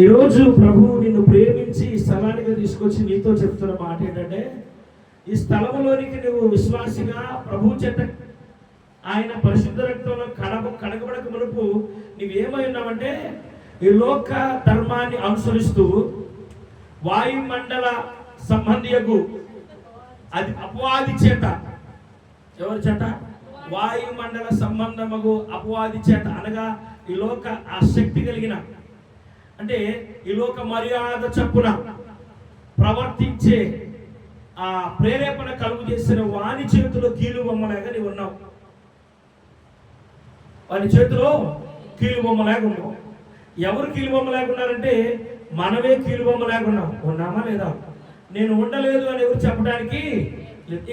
ఈరోజు ప్రభువు నిన్ను ప్రేమించి ఈ స్థలానికి తీసుకొచ్చి నీతో చెప్తున్న మాట ఏంటంటే, ఈ స్థలంలోనికి నువ్వు విశ్వాసిగా ప్రభు చేత ఆయన పరిశుద్ధ రక్తంలో కడగబడక మునుపు నువ్వేమై ఉన్నావంటే, ఈ లోక ధర్మాన్ని అనుసరిస్తూ వాయుమండల సంబంధియకు అది అపవాది చేత, ఎవరి చేత? వాయుమండల సంబంధమగు అపవాది చేత, అనగా ఈ లోక ఆసక్తి కలిగిన, అంటే ఈ లోక మర్యాద చప్పున ప్రవర్తించే ఆ ప్రేరేపణ కలుగు చేసిన వాని చేతిలో కీలు బొమ్మలాగా నీవు ఉన్నావు. వాని చేతిలో కీలు బొమ్మలాగా ఉన్నావు. ఎవరు కీలు బొమ్మలాగా ఉన్నారంటే మనమే కీలు బొమ్మలాగా ఉన్నాం. ఉన్నామా లేదా? నేను ఉండలేదు అని ఎవరు చెప్పడానికి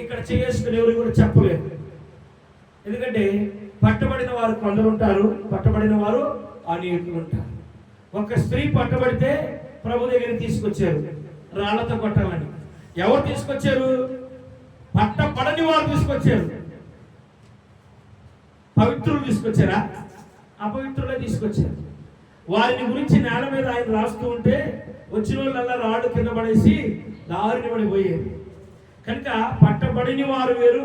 ఇక్కడ చేసుకుని ఎవరు కూడా చెప్పలేదు. ఎందుకంటే పట్టబడిన వారు కొందరు ఉంటారు, పట్టబడిన వారు అనేకులు ఉంటారు. ఒక స్త్రీ పట్టబడితే ప్రభు దగ్గరికి తీసుకొచ్చారు రాళ్లతో కొట్టాలని. ఎవరు తీసుకొచ్చారు? పట్టబడని వారు తీసుకొచ్చారు. పవిత్రులు తీసుకొచ్చారా? అపవిత్రులే తీసుకొచ్చారు. వారిని గురించి నేల మీద ఆయన రాస్తూ ఉంటే వచ్చిన వాళ్ళల్లా రాళ్ళు కింద పడేసి దారిని పడిపోయేది. కనుక పట్టబడిన వారు వేరు,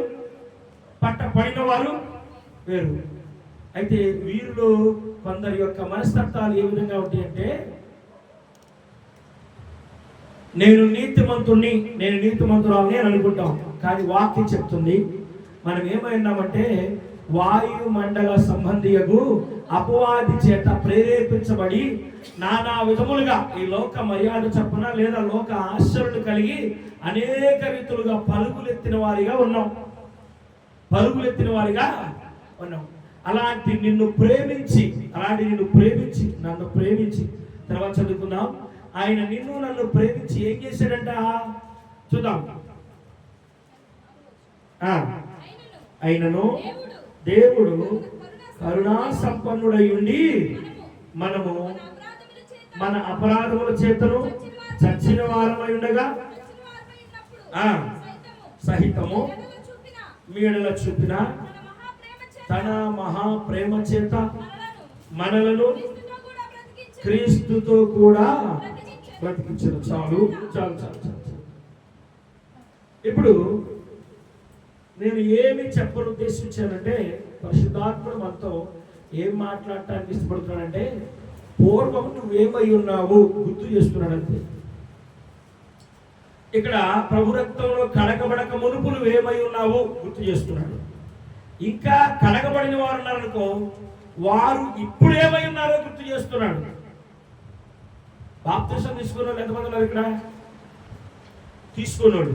పట్టబడిన వారు వేరు. అయితే వీరిలో కొందరి యొక్క మనస్తత్వాలు ఏ విధంగా ఉంటాయంటే, నేను నీతిమంతురాలని అని అనుకుంటాం. కానీ వాక్యం చెప్తుంది మనం ఏమైనామంటే వాయుమండల సంబంధియగు అపవాది చేత ప్రేరేపించబడి నానా విధములుగా ఈ లోక మర్యాద చప్పున లేదా లోక ఆశ్చర్యలు కలిగి అనేక రీతులుగా పరుగులెత్తిన వారిగా ఉన్నాం. అలాంటి నిన్ను ప్రేమించి నన్ను ప్రేమించి తర్వాత చదువుకుందాం. ఆయన నన్ను ప్రేమించి ఏం చేశాడంట చూద్దాం. ఆయనను దేవుడు కరుణా సంపన్నుడై ఉండి మనము మన అపరాధముల చేతను చచ్చిన వారమై ఉండగా సహితము మీడల చూపిన తన మహాప్రేమ చేత మనలను క్రీస్తుతో కూడా బ్రతికించను. చాలు. ఇప్పుడు నేను ఏమి చెప్పను ఉద్దేశించానంటే, పరిశుద్ధాత్ముడు మనతో ఏం మాట్లాడటానికి ఇష్టపడుతున్నాడంటే, పూర్వం నువ్వేమై ఉన్నావు గుర్తు చేస్తున్నాడంతే. ఇక్కడ ప్రభు రక్తంలో కడగబడక మునుపు నువ్వేమై ఉన్నావు గుర్తు చేస్తున్నాడు. ఇంకా కడగబడిన వారు ఉన్నారనుకో, వారు ఇప్పుడు ఏమై ఉన్నారో గుర్తు చేస్తున్నాడు. బాప్తిసం తీసుకున్న వాళ్ళు ఎంతమంది ఉన్నారు ఇక్కడ? తీసుకున్న వాళ్ళు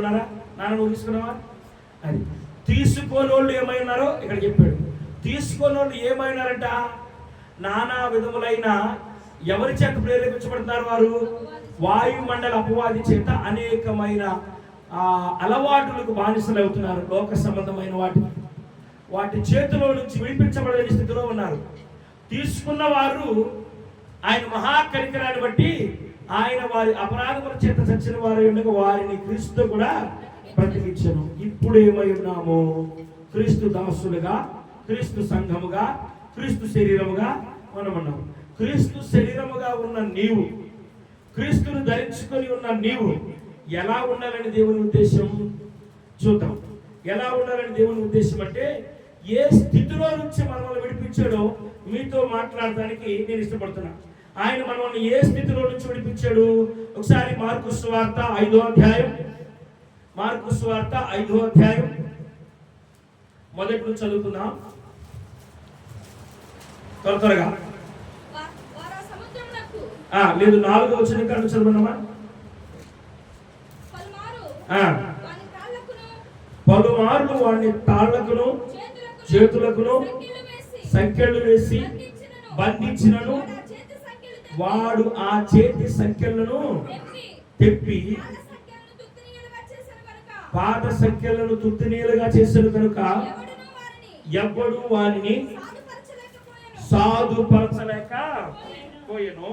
ఉన్నారా? నాన్న నువ్వు తీసుకున్నావా? అది తీసుకోని వాళ్ళు ఏమై ఉన్నారో ఇక్కడ చెప్పాడు. తీసుకున్న వాళ్ళు ఏమైనారంట? నానా విధములైన ఎవరి చేత ప్రేరేపించబడుతున్నారు? వారు వాయుమండల అపవాది చేత అనేకమైన అలవాటులకు బానిసలు అవుతున్నారు. లోక సంబంధమైన వాటి చేతిలో నుంచి విడిపించబడలేని స్థితిలో ఉన్నారు. తీసుకున్న వారు ఆయన మహాకనికరాన్ని బట్టి ఆయన వారి అపరాధముల చేత చచ్చిన వారు ఉండగా వారిని క్రీస్తు కూడా బ్రతికించను. ఇప్పుడు ఏమై ఉన్నాము? క్రీస్తు దాసులుగా, క్రీస్తు సంఘముగా, క్రీస్తు శరీరముగా మనం ఉన్నాము. క్రీస్తు శరీరముగా ఉన్న నీవు, క్రీస్తును ధరించుకొని ఉన్న నీవు ఎలా ఉండాలని దేవుని ఉద్దేశం చూద్దాం. ఎలా ఉండాలని దేవుని ఉద్దేశం అంటే, ఏ స్థితిలో నుంచి మనల్ని విడిపించాడో మీతో మాట్లాడడానికి నేను ఇష్టపడుతున్నా. ఆయన మనల్ని ఏ స్థితిలో నుంచి విడిపించాడు? ఒకసారి మార్కు సువార్త 5వ అధ్యాయం, మార్కు సువార్త 5వ అధ్యాయం మొదటి నుంచి చదువుకుందాం త్వరగా. లేదు 4వ వచనం కాదు చదువుకున్నామా? పలుమార్లు వాడిని తాళ్లకును చేతులకును సంకెళ్ళు వేసి బంధించినను వాడు ఆ చేతి సంఖ్యలను తెప్పి పాత సంఖ్యలను తుత్తినీలుగా చేశాడు కనుక ఎవ్వడు వారిని సాధుపరచలేక పోయెను.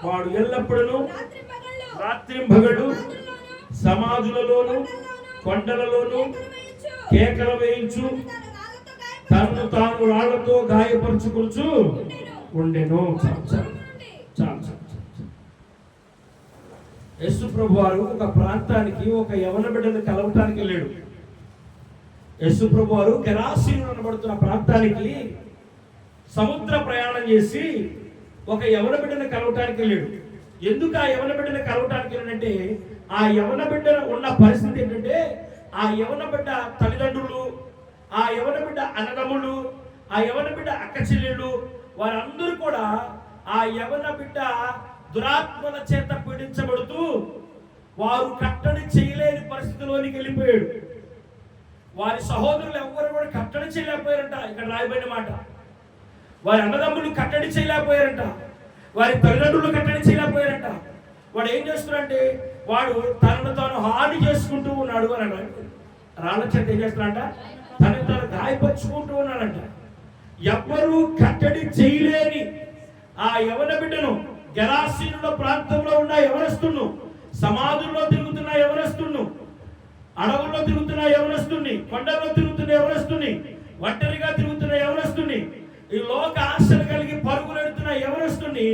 వాడు ఎల్లప్పుడూ రాత్రింబగళ్ళు సమాధులలోను కొండలలోను కేకలు వేయించు తనను తాను రాళ్లతో గాయపరుచుకొనుచు ఉండెను. చాలు. యేసు ప్రభు వారు ఒక ప్రాంతానికి ఒక యవన బిడ్డను కలవటానికి వెళ్ళాడు. యేసు ప్రభు వారు గెరాసీను అనబడుతున్న ప్రాంతానికి సముద్ర ప్రయాణం చేసి ఒక యవన బిడ్డను కలవటానికి వెళ్ళాడు. ఎందుకు ఆ యవన బిడ్డను కలవటానికి వెళ్ళాడంటే, ఆ యవన బిడ్డ ఉన్న పరిస్థితి ఏంటంటే, ఆ యవన బిడ్డ తల్లిదండ్రులు, ఆ యవన బిడ్డ అన్నదమ్ములు, ఆ యవన బిడ్డ అక్క చెల్లెళ్ళు, వారందరూ కూడా ఆ యవన బిడ్డ దురాత్మల చేత పీడించబడుతూ వారు కట్టడి చేయలేని పరిస్థితిలోనికి వెళ్ళిపోయాడు. వారి సహోదరులు ఎవరు కూడా కట్టడి చేయలేకపోయారంట. ఇక్కడ రాయబడిన మాట, వారి అన్నదమ్ములు కట్టడి చేయలేకపోయారంట, వారి తల్లిదండ్రులు కట్టడి చేయలేకపోయారంట. వాడు ఏం చేస్తున్నాడంటే, వాడు తనను తాను హాని చేసుకుంటూ ఉన్నాడు అని అన్నాడు. రాళ్ళ చేత ఏం చేస్తున్నాడంట, తనను తాను గాయపరుచుకుంటూ ఉన్నాడంట. ఎవ్వరూ కట్టడి చేయలేని ఆ యవన బిడ్డను, గెరాసీనుల ప్రాంతంలో ఉన్న యవనస్తును, సమాధుల్లో తిరుగుతున్న యవనస్తును, అడవుల్లో తిరుగుతున్న యవనస్తుని, కొండల్లో తిరుగుతున్న యవనస్తుని, ఒంటరిగా తిరుగుతున్న యవనస్తుని, ఈ లోక ఆశలు కలిగి పరుగులెడుతున్న యవనస్తుని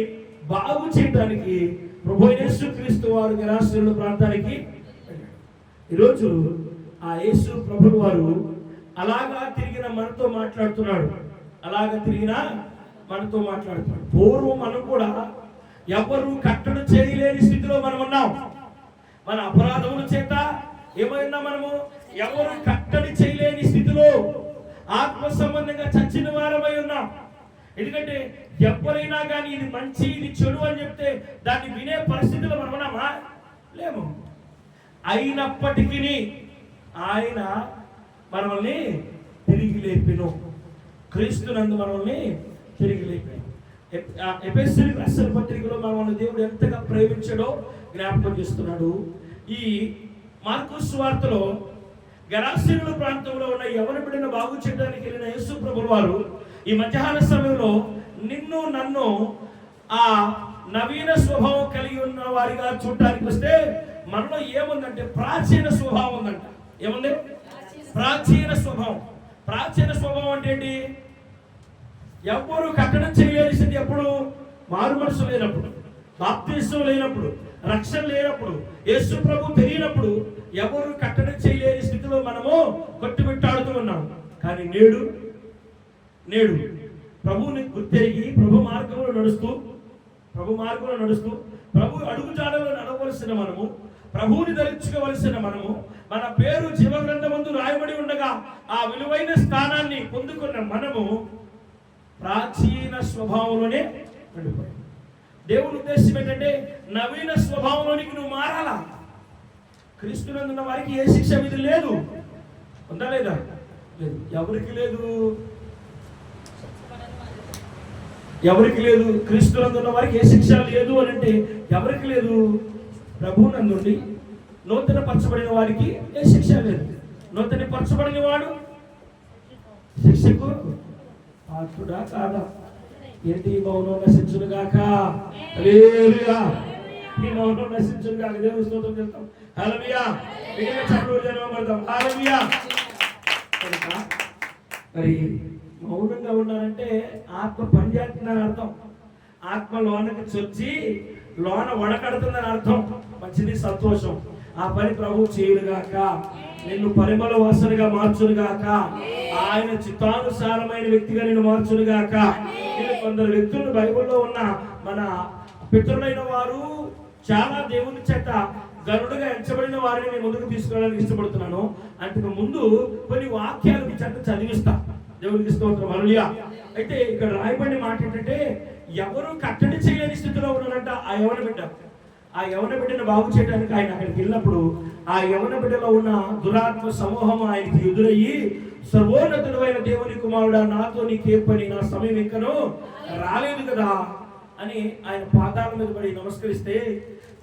బాగు చేయడానికి ప్రభువు యేసుక్రీస్తు వారు గెరాసీనుల ప్రాంతానికి. ఈరోజు ఆ యేసు ప్రభువు వారు అలాగా తిరిగిన మనతో మాట్లాడుతున్నాడు. పూర్వం మనం కూడా ఎవరు కట్టడి చేయలేని స్థితిలో మనం ఉన్నాం. మన అపరాధముల చేత ఏమైనా మనము ఎవరు కట్టడి చేయలేని స్థితిలో ఆత్మ సంబంధంగా చచ్చిన వారమై ఉన్నాం. ఎందుకంటే ఎవరైనా కానీ ఇది మంచి ఇది చెడు అని చెప్తే దాన్ని వినే పరిస్థితిలో మనం ఉన్నామా? లేము. అయినప్పటికీ ఆయన మనల్ని తిరిగి లేపిను. క్రీస్తునందు మనల్ని తిరిగి లేపాను. ఎఫెసీయులకు రాసిన పత్రికలో మనల్ని దేవుడు ఎంతగా ప్రేమించాడో జ్ఞాపకం చేస్తున్నాడు. ఈ మార్కు సువార్తలో గెరాసీనుల ప్రాంతంలో ఉన్న యవన బిడ్డను బాగు చేయడానికి వెళ్ళిన యేసు ప్రభువు వారు ఈ మధ్యాహ్న సమయంలో నిన్ను నన్ను ఆ నవీన స్వభావం కలిగి ఉన్న వారిగా చూడటానికి వస్తే మనలో ఏముందంటే ప్రాచీన స్వభావం ఉందంట. ఏముంది? ప్రాచీన స్వభావం. ప్రాచీన స్వభావం అంటే ఏంటి? ఎవ్వరూ కట్టడం చేయలేని స్థితి. ఎప్పుడు? మారు మనసు లేనప్పుడు, బాప్తిస్మం లేనప్పుడు, రక్షణ లేనప్పుడు, యేసు ప్రభు తెలియనప్పుడు ఎవరు కట్టడం చేయలేని స్థితిలో మనము కొట్టుమిట్టాడుతూ ఉన్నాం. కానీ నేడు ప్రభువుని గుర్తెరిగి ప్రభు మార్గంలో నడుస్తూ ప్రభు అడుగుజాడలో నడవలసిన మనము, ప్రభువుని ధరించుకోవలసిన మనము, మన పేరు జీవ గ్రంథమందు రాయబడి ఉండగా ఆ విలువైన స్థానాన్ని పొందుకున్న మనము ప్రాచీన స్వభావంలోనే నడిపోయాం. దేవుని ఉద్దేశం ఏంటంటే నవీన స్వభావంలోనికి నువ్వు మారాలా. క్రీస్తునందున్న వారికి ఏ శిక్ష విధి లేదు. ఉందా లేదా? లేదు. ఎవరికి లేదు. క్రీస్తునందున్న వారికి ఏ శిక్ష లేదు అని అంటే ఎవరికి లేదు? ప్రభువునందుండి నూతన పరచబడిన వారికి ఏ శిక్ష లేదు. నూతన పరచబడిన వాడు శిక్షకు పాత్రుడా కాదా? ఏంటి? మౌనం నశించునుగాక. హల్లెలూయా. ఈ మౌనం నశించునుగాక. దేవుని స్తోత్రం చేస్తాం. హల్లెలూయా. మిగిలిన చప్పుడు జనమడతాం. హల్లెలూయా. మరి మౌనంగా ఉన్నారంటే ఆత్మ పనిచేస్తుందని అర్థం. ఆత్మ లోనకి చొచ్చి లోన వడకడుతుందని అర్థం. మంచిది, సంతోషం. ఆ పని ప్రభు చేయునుగాక. నిన్ను పరిమళ వాసనగా మార్చునుగాక. ఆయన చిత్తానుసారమైన వ్యక్తిగా నిన్ను మార్చునుగాక. నేను కొందరు వ్యక్తులు బైబిల్లో ఉన్న మన పితరులైన వారు చాలా దేవుని చేత గరుడుగా ఎంచబడిన వారిని నేను ముందుకు తీసుకురావడానికి ఇష్టపడుతున్నాను. అంతకు ముందు కొన్ని వాక్యాలు మీ చేత చదివిస్తా. దేవునికి స్తోత్రం. హల్లెలూయా. అయితే ఇక్కడ రాయబడిన మాట ఏంటంటే ఎవరు కట్టడి చేయలేని స్థితిలో ఉన్నారంట ఆ యవన బిడ్డ. ఆ యవన బిడ్డను బాగు చేయడానికి ఆయన అక్కడికి వెళ్ళినప్పుడు ఆ యవన బిడ్డలో ఉన్న దురాత్మ సమూహం ఆయనకి ఎదురయ్యి, సర్వోన్నతుడు అయిన దేవుని కుమారుడా, నాతో నీకే పని, నా సమయం ఇంకనూ రాలేదు కదా అని ఆయన పాదాల మీద పడి నమస్కరిస్తే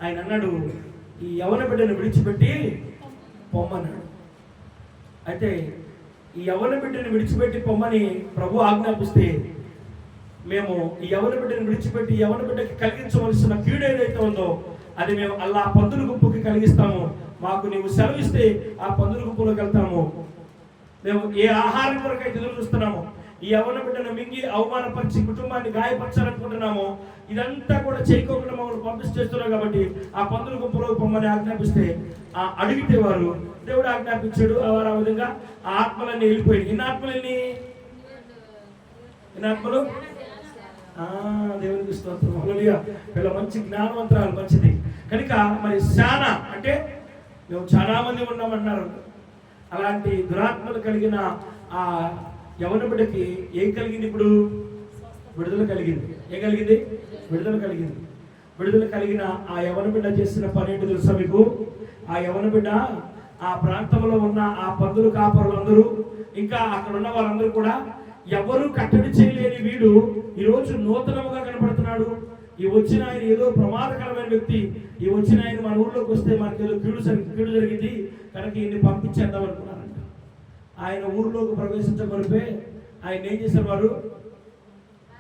ఆయన అన్నాడు, ఈ యవన బిడ్డను విడిచిపెట్టి పొమ్మన్నాడు. అయితే ఈ యవన బిడ్డను విడిచిపెట్టి పొమ్మని ప్రభు ఆజ్ఞాపిస్తే మేము ఈ యవన బిడ్డను విడిచిపెట్టి యవన బిడ్డకి కలిగించవలసిన కీడు ఏదైతే ఉందో అది మేము అలా పందుల గుంపుకి కలిగిస్తాము. మాకు నీవు సెలవిస్తే ఆ పందుల గుంపులోకి వెళ్తాము. మేము ఏ ఆహారం కొరకు అయితే ఎదురు చూస్తున్నాము, ఈ యవ్వన బిడ్డను మింగి అవమానపరిచి కుటుంబాన్ని గాయపరచాలనుకుంటున్నామో, ఇదంతా కూడా చేయకోకుండా మమ్మల్ని పంపిస్తున్నాం కాబట్టి ఆ పందుల గుంపులో పొమ్మని ఆజ్ఞాపిస్తే అడిగితే వారు దేవుడు ఆజ్ఞాపించాడు. వారు ఆ విధంగా ఆ ఆత్మలన్నీ వెళ్ళిపోయాయి. ఎన్ని ఆత్మలు దేవునికి స్తోత్రం. హల్లెలూయా. వీళ్ళ మంచి జ్ఞానవంతరాలు మంచిది కనుక మరి శానా అంటే మేము చాలా మంది ఉన్నామన్నారు. అలాంటి దురాత్మలు కలిగిన ఆ యవన బిడ్డకి ఏం కలిగింది? ఇప్పుడు విడుదల కలిగింది. ఏం కలిగింది? విడుదల కలిగింది. విడుదల కలిగిన ఆ యవన బిడ్డ చేసిన పని ఏంటి తెలుసా మీకు? ఆ యవన బిడ్డ ఆ ప్రాంతంలో ఉన్న ఆ పందులు కాపరులందరూ ఇంకా అక్కడ ఉన్న వాళ్ళందరూ కూడా ఎవరు కట్టడి చేయలేని వీడు ఈరోజు నూతనముగా కనపడుతున్నాడు. ఈ వచ్చిన ఆయన ఏదో ప్రమాదకరమైన వ్యక్తి, ఈ వచ్చిన ఆయన మన ఊర్లోకి వస్తే మనకి ఏదో కీడు జరిగింది కనుక ఈయన్ని పంపించేద్దాం అనుకున్నారంట. ఆయన ఊర్లోకి ప్రవేశించబడితే ఆయన ఏం చేశారు? వారు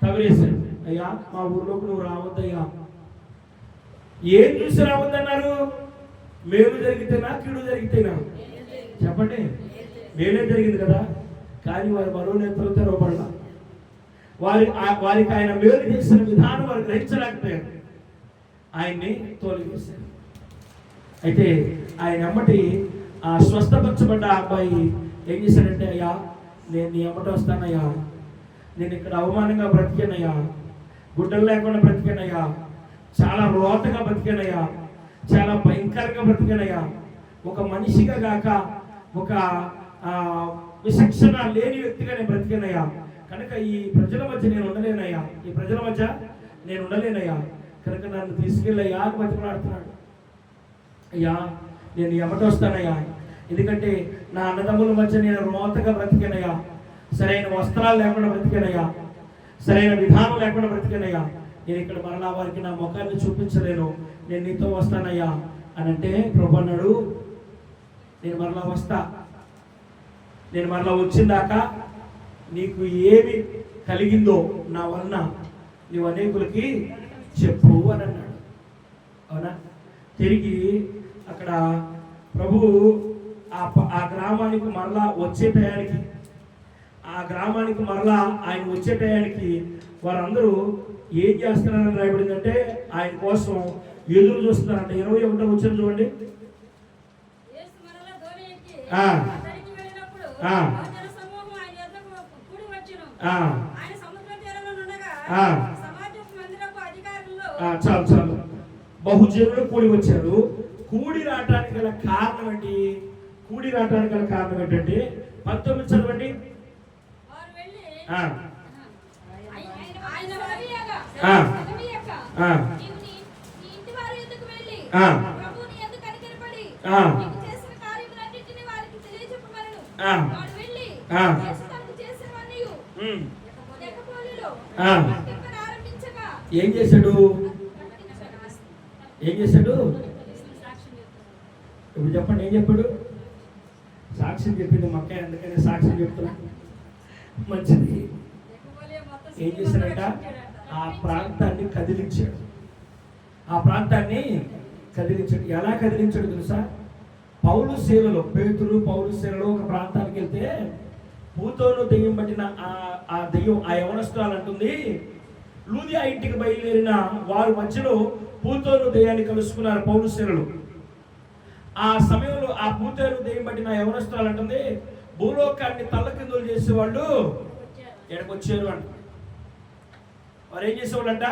తవరేశారు. అయ్యా మా ఊర్లోకి నువ్వు రావద్దయ్యా. ఏం చూసి రావద్దన్నారు? మేలు జరిగితేనా కీడు జరిగితేనా? చెప్పండి. మేలే జరిగింది కదా. కానీ వారి మరో నేతలు తెరవబడాల. వారికి ఆయన మేలు చేసిన విధానం వారు గ్రహించలేకపోయారు. ఆయన్ని తోలివేశారు. అయితే ఆయన ఎమ్మటి ఆ స్వస్థపరచబడ్డ అబ్బాయి ఏం చేశాడంటే, అయ్యా నేను నీ ఎమ్మటి వస్తానయ్యా, నేను ఇక్కడ అవమానంగా బ్రతికానయ్యా, గుడ్డలు లేకుండా బ్రతికానయ్యా, చాలా రోతగా బ్రతికానయ్యా, చాలా భయంకరంగా బ్రతికానయ్యా, ఒక మనిషిగా కాక ఒక విచక్షణ లేని వ్యక్తిగా నేను బ్రతికానయ్యా, కనుక ఈ ప్రజల మధ్య నేను ఉండలేనయ్యా, ఈ ప్రజల మధ్య నేను ఉండలేనయ్యా, కనుక నన్ను తీసుకెళ్ళయ్యా అని బతిమలాడుతున్నాడు. అయ్యా నేను ఎమ్మటి వస్తానయ్యా, ఎందుకంటే నా అన్నదమ్ముల మధ్య నేను రోతగా బ్రతికానయ్యా, సరైన వస్త్రాలు లేకుండా బ్రతికానయ్యా, సరైన విధానం లేకుండా బ్రతికానయ్యా, నేను ఇక్కడ మరలా వారికి నా ముఖాన్ని చూపించలేను, నేను నీతో వస్తానయ్యా అని అంటే ప్రభు అన్నాడు, నేను మరలా వస్తా, నేను మరలా వచ్చిందాకా నీకు ఏమి కలిగిందో నా వలన నీవు అనేకులకి చెప్పు అని అన్నాడు. అవునా? తిరిగి అక్కడ ప్రభు ఆ గ్రామానికి మరలా వచ్చే టయానికి, ఆ గ్రామానికి మరలా ఆయన వచ్చే టయానికి వారందరూ ఏం చేస్తున్నారని రాయబడిందంటే ఆయన కోసం ఎదురు చూస్తున్నారంట. 21వ వచనం చూడండి. చాలు చాలు. బహుజనులు కూడి వచ్చారు. కూడి రావటానికి గల కారణం ఏంటి? కూడి రావటానికి గల కారణం ఏంటంటే 19 చదవండి. ఏం చేశాడు? ఏం చేశాడు? ఇప్పుడు చెప్పండి. ఏం చెప్పాడు? సాక్ష్యం చెప్పింది మక్క, అందుకని సాక్ష్యం చెప్తున్నా. మంచిది. ఏం చేశాడంట? ఆ ప్రాంతాన్ని కదిలించాడు. ఆ ప్రాంతాన్ని కదిలించాడు. ఎలా కదిలించాడు తెలుసా? పౌలు సేవలో, పేతురు పౌలు సేవలో ఒక ప్రాంతానికి వెళ్తే పూతోను దెయ్యం పట్టిన ఆ దెయ్యం ఆ యవనస్తురాలు అంటుంది, లూదియా ఇంటికి బయలుదేరిన వారి మధ్యలో పూతోను దెయ్యాన్ని కలుసుకున్నారు పౌలు సేవలు. ఆ సమయంలో ఆ పూతోను దెయ్యం పట్టిన యవనస్తురాలు అంటుంది, భూలోకాన్ని తల్లకిందులు చేసేవాళ్ళు ఎక్కడికి వచ్చారు అంట. వారు ఏం చేసేవాళ్ళు అంట?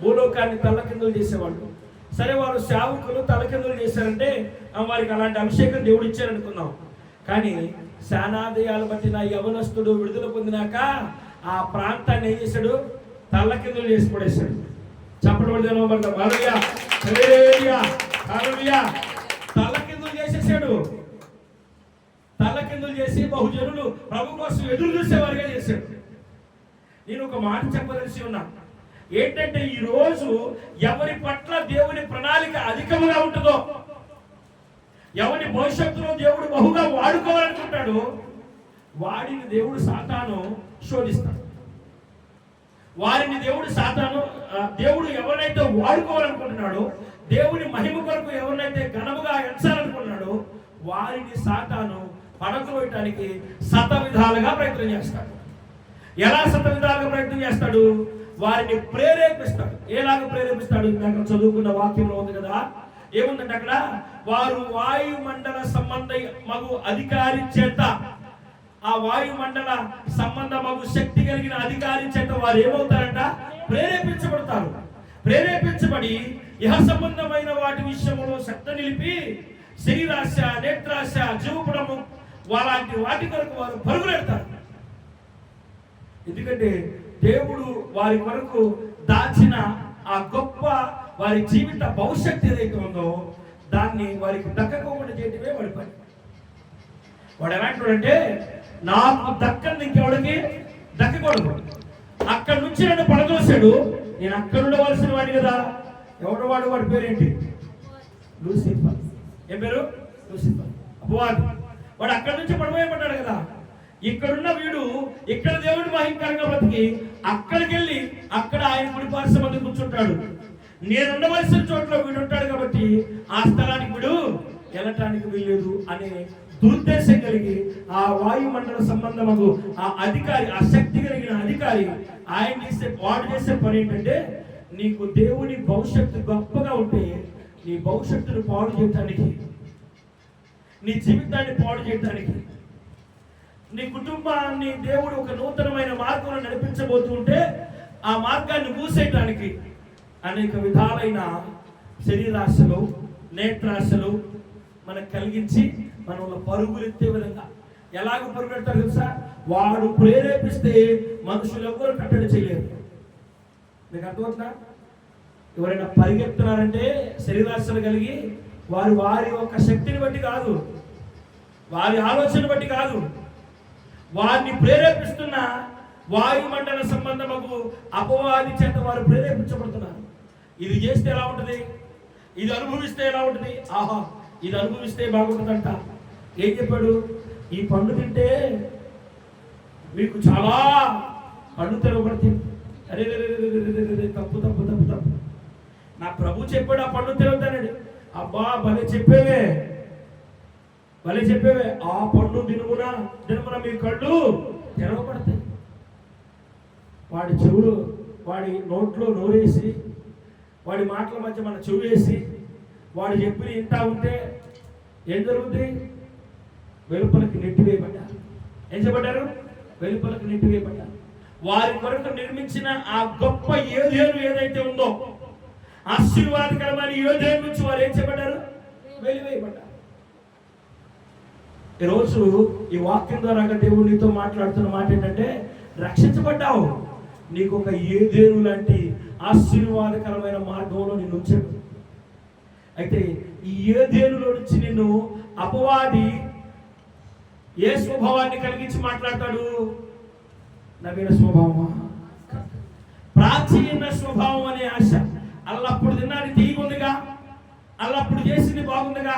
భూలోకాన్ని తల్లకిందులు చేసేవాళ్ళు. సరే, వారు సేవకులు తలకిందులు చేశారంటే వారికి అలాంటి అభిషేకం దేవుడు ఇచ్చారనుకుందాం. కానీ శానాదయాలు బట్టిన యవనస్తుడు విడుదల పొందినాక ఆ ప్రాంతాన్ని ఏం చేశాడు? తల్లకిందులు చేసి పడేశాడు. చెప్పడం తల్లకిందులు చేసేసాడు. తల్లకిందులు చేసి బహుజనులు ప్రభు కోసం ఎదురు చూసేవారుగా చేశాడు. నేను ఒక మాట చెప్పదలిసి ఉన్నా. ఏంటంటే ఈరోజు ఎవరి పట్ల దేవుని ప్రణాళిక అధికముగా ఉంటుందో, ఎవరి భవిష్యత్తులో దేవుడు బహుగా వాడుకోవాలనుకుంటాడో వాడిని దేవుడు సాతాను శోధిస్తాడు. వారిని దేవుడు ఎవరినైతే వాడుకోవాలనుకుంటున్నాడో, దేవుని మహిమ కొరకు ఎవరినైతే ఘనముగా ఎంచాలనుకుంటున్నాడో వారిని సాతాను పడగొట్టడానికి శత విధాలుగా ప్రయత్నం చేస్తాడు. ఎలా శతవిధాలుగా ప్రయత్నం చేస్తాడు? వారిని ప్రేరేపిస్తాడు. ఎలాగ ప్రేరేపిస్తాడు? ఇందాక చదువుకున్న వాక్యంలో ఉంది కదా, ఏముందంటే అక్కడ వారు వాయుమండల సంబంధ మగు అధికారి చేత, ఆ వాయుమండల సంబంధ మగు శక్తి కలిగిన అధికారి చేత వారు ఏమవుతారంట? ప్రేరేపించబడతారు. ప్రేరేపించబడి ఇహ సంబంధమైన వాటి విషయంలో శక్తి నిలిపి శరీరాశ, నేత్రాశ, జీవపుడము అలాంటి వాటి కొరకు వారు పరుగులెడతారు. ఎందుకంటే దేవుడు వారి కొరకు దాచిన ఆ గొప్ప వారి జీవిత భవిష్యత్తు ఏదైతే ఉందో దాన్ని వారికి దక్కకుండా చేయటమే వాడి పని. వాడు ఎలాంటి, నాకు దక్కని ఇంకెవడికి దక్కకూడదు. అక్కడి నుంచి నన్ను పడదోశాడు, నేను అక్కడ ఉండవలసిన వాడి కదా. ఎవడు వాడు? వాడి పేరేంటి? లూసిఫర్. ఏం పేరు? లూసిఫర్, అపవాది. వాడు అక్కడి నుంచి పడవేయబడ్డాడు కదా. ఇక్కడున్న వీడు ఇక్కడ దేవుడి మహింకరంగా బ్రతికి అక్కడికి వెళ్ళి అక్కడ ఆయన కుడిపార్శ్వ మంది కూర్చుంటాడు. నేను ఉండవలసిన చోట్ల వీడు ఉంటాడు కాబట్టి ఆ స్థలానికి వీడు వెళ్ళటానికి వీల్లేదు అనే దురుద్దేశం కలిగి ఆ వాయుమండల సంబంధము ఆ అధికారి, ఆ శక్తి కలిగిన అధికారి వాడు చేసే పని ఏంటంటే, నీకు దేవుని భవిష్యత్తు గొప్పగా ఉంటే నీ భవిష్యత్తును పాడు చేయటానికి, నీ జీవితాన్ని పాడు చేయటానికి, నీ కుటుంబాన్ని దేవుడు ఒక నూతనమైన మార్గంలో నడిపించబోతుంటే ఆ మార్గాన్ని మూసేయటానికి అనేక విధాలైన శరీరాశలు, నేత్రాశలు మనకు కలిగించి మనల్ని పరుగులెత్తే విధంగా ఎలాగ పరుగులెడతారు తెలుసా? వాడు ప్రేరేపిస్తే మనుషులు ఎవరు కట్టడి చేయలేరు. మీకు అర్థమవుతుందా? ఎవరైనా పరిగెత్తున్నారంటే శరీరాశలు కలిగి వారి యొక్క శక్తిని బట్టి కాదు, వారి ఆలోచన బట్టి కాదు, వారిని ప్రేరేపిస్తున్న వాయుమండల సంబంధము అపవాది చేత వారు ప్రేరేపించబడుతున్నారు. ఇది చేస్తే ఎలా ఉంటుంది, ఇది అనుభవిస్తే ఎలా ఉంటుంది, ఆహా ఇది అనుభవిస్తే బాగుంటుందంట. ఏం చెప్పాడు? ఈ పండు తింటే మీకు చాలా కళ్ళు తెరవబడుతుంది. అరే తప్పు తప్పు తప్పు తప్పు, నా ప్రభు చెప్పాడు ఆ పండు తెరవద్దన్నాడు. అబ్బా భలే చెప్పేవే, భలే చెప్పేవే. ఆ పండు దినమున మీ కళ్ళు తెరవబడతాయి. వాడి చెవులు, వాడి నోట్లో నోరేసి, వాడి మాటల మధ్య మన చెవు వేసి వాడు చెప్పిన ఇంత ఉంటే ఏం జరుగుతుంది? వెలుపలకి నెట్టివేయబడ్డారు. ఏం చెప్పబడ్డారు? వెలుపలకి నెట్టివేయబడ్డారు. వారి కొరకు నిర్మించిన ఆ గొప్ప యోధేను ఏదైతే ఉందో, ఆశీర్వాదకరమైన యోధేను నుంచి వారు ఏం చెప్పబడ్డారు? వెలివేయబడ్డారు. ఈరోజు ఈ వాక్యం ద్వారా దేవుడు నీతో మాట్లాడుతున్న మాట ఏంటంటే, రక్షించబడ్డావు, నీకు ఒక యోధేను లాంటి ఆశీర్వాదకరమైన మార్గంలో నిన్ను ఉంచాడు. అయితే ఈ యోధేనులో నుంచి నిన్ను అపవాది ఏ స్వభావాన్ని కలిగించి మాట్లాడతాడు? నవీన స్వభావమా, ప్రాచీన స్వభావం అనే ఆశ. అల్లప్పుడు తిన్నది తీగుందిగా, అల్లప్పుడు చేసింది బాగుందిగా,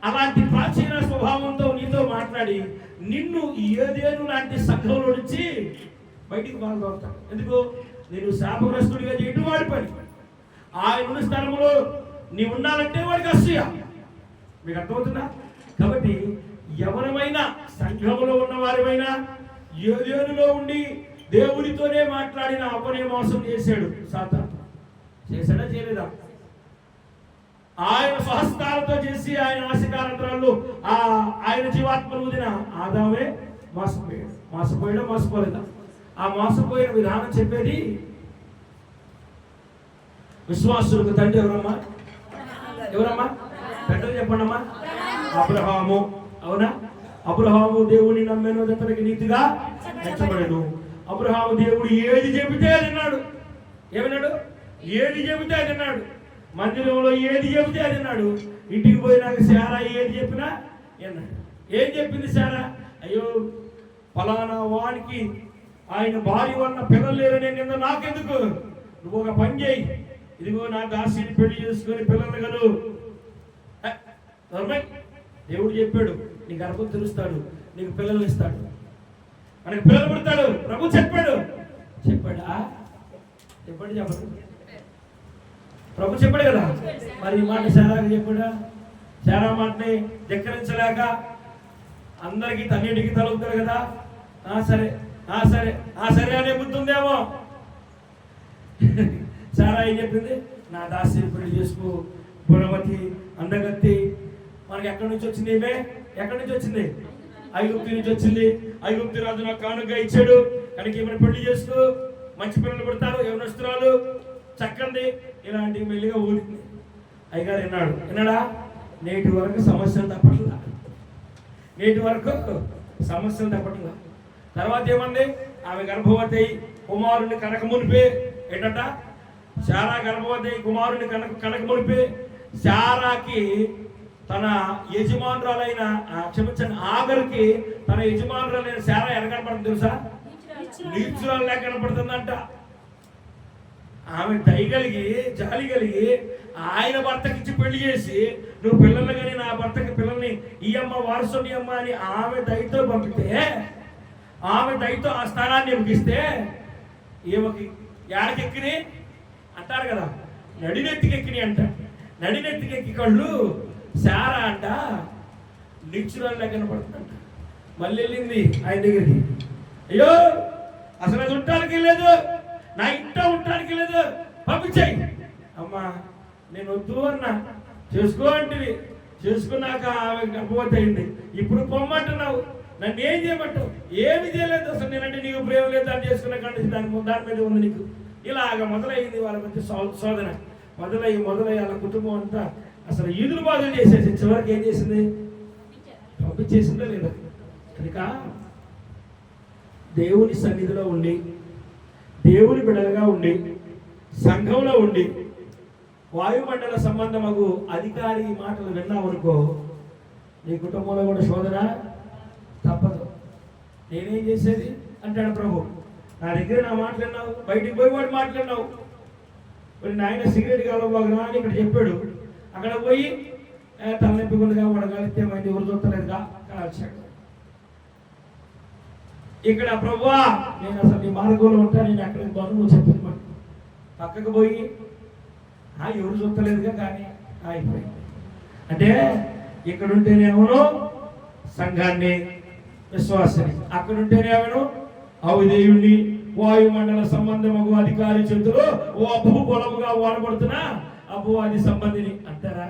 అలాంటి ప్రాచీన స్వభావంతో నీతో మాట్లాడి నిన్ను ఈ యోధేను లాంటి సంఘంలో నుంచి బయటికి పాల్గొడతాడు. ఎందుకు? నేను శాపగ్రస్తుడిగా చేయడం వాడి పని. ఆయన స్థలంలో నీ ఉండాలంటే వాడికి అసూయ. మీకు అర్థమవుతుందా? కాబట్టి ఎవరమైనా సంఘములో ఉన్న వారిమైనా యోధేనులో ఉండి దేవుడితోనే మాట్లాడిన అపనే మోసం చేశాడు సాతాను. చేశాడా చేయలేదా? ఆయన స్వహస్తాలతో చేసి ఆయన ఆశకారంధ్రాల్లో ఆయన జీవాత్మను ఊదిన ఆదామే మోసపోయాడు. మోసపోలేదా? ఆ మోసపోయిన విధానం చెప్పేది విశ్వాసులకు తండ్రి ఎవరమ్మా? పెద్దలు చెప్పండమ్మా. అబ్రహాము. అవునా? అబ్రహాము దేవుని నమ్మెను, అతనికి నీతిగా ఎంచబడెను. అబ్రహాము దేవుడు ఏది చెబితే అది అన్నాడు. ఏమన్నాడు? ఏది చెబితే అది అన్నాడు. మందిరంలో ఏది చెబితే అది అన్నాడు. ఇంటికి పోయినాక శారా ఏది చెప్పినా అన్నాడు. ఏం చెప్పింది శారా? అయ్యో ఫలానా వానికి ఆయన భార్య వలన పిల్లలు లేరని నిన్న నాకెందుకు, నువ్వు ఒక పని చేయి, ఇదిగో నా దాసిని పెళ్లి చేసుకొని పిల్లలు కలు. దేవుడు చెప్పాడు, నీ గర్భం తెలుస్తాడు, నీకు పిల్లలు ఇస్తాడు, మనకి పిల్లలు పుడతాడు. ప్రభు చెప్పాడా? చెప్పండి. ప్రభు చెప్పాడు కదా. మరి ఈ మాట శారాకి చెప్పాడా? శారా మాటని ధిక్కరించలేక అందరికీ తన్నిటికి తలుపుతాడు కదా. సరే సరే సరే అనే బుద్ధి ఉందేమో. సారా ఏం చెప్పింది? నా దాసిని పెళ్లి చేసుకో, గుణవతి, అందగత్తి. మనకి ఎక్కడి నుంచి వచ్చింది? ఈమె ఎక్కడి నుంచి వచ్చింది? ఐగుప్తు నుంచి వచ్చింది. ఐగుప్తు రాజు నాకు కానుకగా ఇచ్చాడు కనుక ఈమెను పెళ్లి చేసుకో, మంచి పిల్లలు పుడతారు, యవనస్తురాలు, చక్కంది. ఇలాంటి మెల్లిగా ఊరింది. అయ్యగారు విన్నాడా? నేటి వరకు సమస్యలు తప్పట్లా. నేటి వరకు సమస్యలు తప్పట్లా. తర్వాత ఏమంది? ఆమె గర్భవతి కుమారుని కనక మునిపే ఏంటంట? శారా గర్భవతి కుమారుని కనక మునిపే శారాకి తన యజమానురాలైన క్షమించండి ఆగర్కి తన యజమానురాలైన శారా ఎలా కనపడుతుంది తెలుసా? నీచురాలుగా కనపడుతుందంట. ఆమె దయగలిగి జాలి కలిగి ఆయన భర్తకి ఇచ్చి పెళ్లి చేసి, నువ్వు పిల్లలు కానీ నా భర్తకి పిల్లల్ని ఈ అమ్మ వారసుని అమ్మ అని ఆమె దయతో పంపితే, ఆమె దయతో ఆ స్థానాన్ని ఇవ్వకిస్తే ఈమెకి యాడకెక్కిని అంటారు కదా, నడినెత్తికెక్కిని అంట. నడినెత్తికెక్కి కళ్ళు శారా అంట నీచురాలుగా కనపడుతుందంట. మళ్ళీ వెళ్ళింది ఆయన దగ్గరికి. అయ్యో అసలు అది ఉండటానికి లేదు, నా ఇంట ఉండటానికి లేదు, పంపించాయి. అమ్మా నేను వద్దు అన్నా, చేసుకో అంటివి. చేసుకున్నాక ఆమె గర్భవతి అయింది. ఇప్పుడు పొమ్మంటున్నావు, నన్ను ఏం చేయమంటావు? ఏమి చేయలేదు. అసలు నేనంటే నీకు ప్రేమ లేదు, అని చేసుకున్న కంటే దాని మీద ఉంది నీకు. ఇలాగ మొదలైంది వాళ్ళ మధ్య శోధన. మొదలయ్యి వాళ్ళ కుటుంబం అంతా అసలు ఈదులు బాధలు చేసేసి చివరికి ఏం చేసింది? పంపించేసిందా లేదా? కనుక దేవుని సన్నిధిలో ఉండి, దేవుని బిడ్డలుగా ఉండి, సంఘంలో ఉండి, వాయుమండల సంబంధమగు అధికారి మాటలు విన్నామనుకో, నీ కుటుంబంలో కూడా శోధన తప్పదు. నేనేం చేసేది అంటాడు ప్రభు. నా దగ్గర నా మాట్లాడినావు, బయటికి పోయి వాడు మాట్లాడినావు. మరి నాయన సిగరెట్ కాలబాగునా అని ఇక్కడ చెప్పాడు. అక్కడ పోయి తలనొప్పి కొద్దిగా వడగలితే మంది ఎవరు చూస్తలేదుగా కాల్చాడు. ఇక్కడ ప్రభువా నేను అసలు నీ మార్గంలో ఉంటా, నేను ఎక్కడికి పోను నువ్వు చెప్పింది మాట. పక్కకు పోయి ఎవరు చూస్తలేదుగా కానీ అయిపోయింది. అంటే ఇక్కడ ఉంటేనేమో సంఘాన్ని, విశ్వాసాన్ని, అక్కడ ఉంటేనేమో అవిధేయుణ్ణి, వాయుమండల సంబంధము అధికారి చేతులు ఓ అబ్బు పొలముగా వాడబడుతున్నా అపవాది సంబంధిని అంటారా?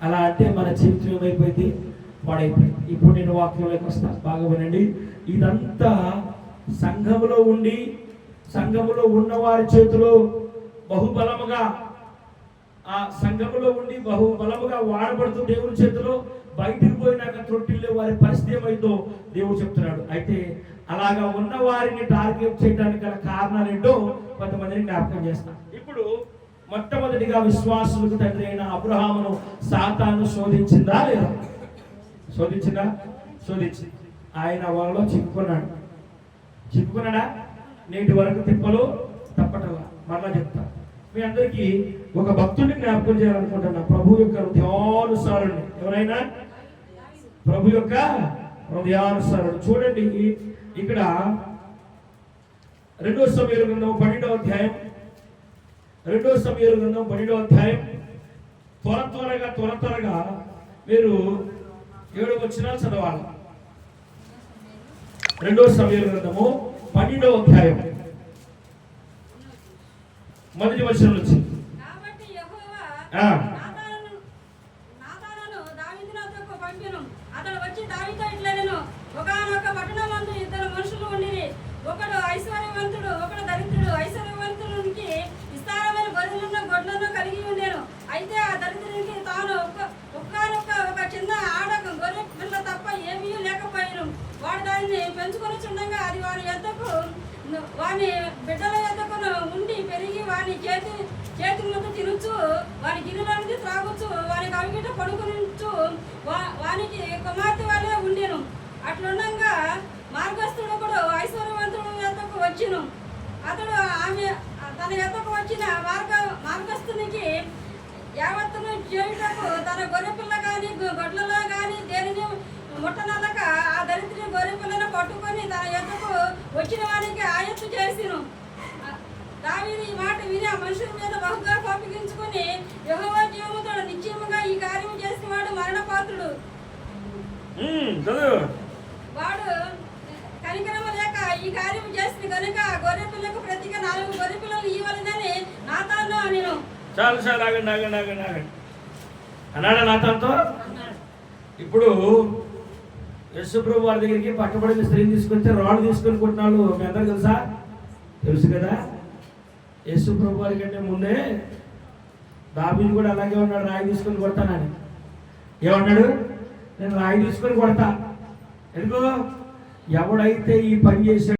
అలా అంటే మన జీవితం ఏమైపోయింది? వాడైపోయింది. ఇప్పుడు నేను వాక్యంలోకి వస్తాను, బాగా వినండి. ఇదంతా సంఘములో ఉండి, సంఘములో ఉన్నవారి చేతిలో బహుబలముగా, ఆ సంఘములో ఉండి బహుబలముగా వాడబడుతూ దేవుని చేతిలో బయటకు పోయినాక త్రొట్టిల్లే వారి పరిస్థితి ఏమైందో దేవుడు చెప్తున్నాడు. అయితే అలాగా ఉన్న వారిని టార్గెట్ చేయడానికి గల కారణాలు ఏంటో కొంతమందిని జ్ఞాపకం చేస్తాను. ఇప్పుడు మొట్టమొదటిగా విశ్వాసులకు తండ్రి అయిన అబ్రహామును సాతాను శోధించిందా లేదా? శోధించింది. ఆయన వాళ్ళలో చిక్కుకున్నాడా? నేటి వరకు తిప్పలు తప్పటలా. మరలా చెప్తా, మీ అందరికీ ఒక భక్తుడిని జ్ఞాపకం చేయాలనుకుంటున్నా. ప్రభు యొక్క హృదయానుసారుని. ఎవరైనా ప్రభు యొక్క హృదయానుసారుడు. చూడండి ఇక్కడ 2 సమూయేలు గ్రంథం 12వ అధ్యాయం. 2 సమూయేలు గ్రంథం 12వ అధ్యాయం. త్వరగా మీరు 7 వచనాలు చదవాలి. 2 సమూయేలు గ్రంథము 12వ అధ్యాయం మొదటి వచనం నుంచి. కాబట్టి యెహోవా నాతానును దావీదు వద్దకు పంపెను. అతడు వచ్చి దావీదుతో ఇట్లనెను, ఒకానొక పట్టణమందు 2 మనుషులు ఉండిరి. ఒకడు ఐశ్వర్యవంతుడు, ఒకడు దరిద్రుడు. ఐశ్వర్యవంతునికి విస్తారమైన గొర్రెలను గొడ్లను కలిగి ఉండేను. అయితే ఆ దరిద్రునికి తాను ఒక చిన్న ఆడ గొర్రె పిల్ల తప్ప ఏమీ లేకపోయాను. వాడు దానిని పెంచుకొని చుండగా అది వాని బిడ్డల యొద్దకు ఉండి పెరిగి వాని చేతులతో తినచ్చు, వాని గిన్నెలకి త్రాగొచ్చు, వానికి అవిగిట పడుకునిచ్చు, వానికి కుమార్తె వాళ్ళే ఉండేను. అట్లుండగా మార్గస్థుడు కూడా ఐశ్వర్యవంతుడు యొద్దకు వచ్చును. అతడు ఆమె తన యొద్దకు వచ్చిన మార్గస్థునికి యావత్తును చేయుటకు తన గొర్రెపిల్ల కానీ గొడ్లలో కానీ దేనిని ముట్టనల్లక ఆ దరిద్రుని గొర్రెపిల్లను పట్టుకొని తన యొద్దకు వచ్చిన వారికి ఆయత్తు చేసిను. దావీదు ఈ మాట విని ఆ మనుషుల మీద బహుగా కోపగించుకుని, యెహోవా జీవముతో నిశ్చయముగా ఈ కార్యము చేసిన వాడు మరణపాత్రుడు. వాడు కనికరము లేక ఈ కార్యం చేస్తుంది కనుక గొర్రె పిల్లకు ప్రతిగా 4 గొర్రె పిల్లలు ఇవ్వాలని నాతాను నేను. చాలు చాలు, ఆగండి ఆగండి ఆగండి ఆగండి అన్నాడా నాతాన్తో? ఇప్పుడు యేసుప్రభు వారి దగ్గరికి పట్టబడిన స్త్రీని తీసుకొస్తే రాళ్ళు తీసుకొని కొట్టినాడు. మీ అందరూ తెలుసా? తెలుసు కదా. యేసుప్రభు వారి కంటే ముందే దావీదు కూడా అలాగే ఉన్నాడు, రాయి తీసుకొని కొడతానని. ఏమన్నాడు? నేను రాయి తీసుకొని కొడతా. ఎందుకో ఎవడైతే ఈ పని చేశాడు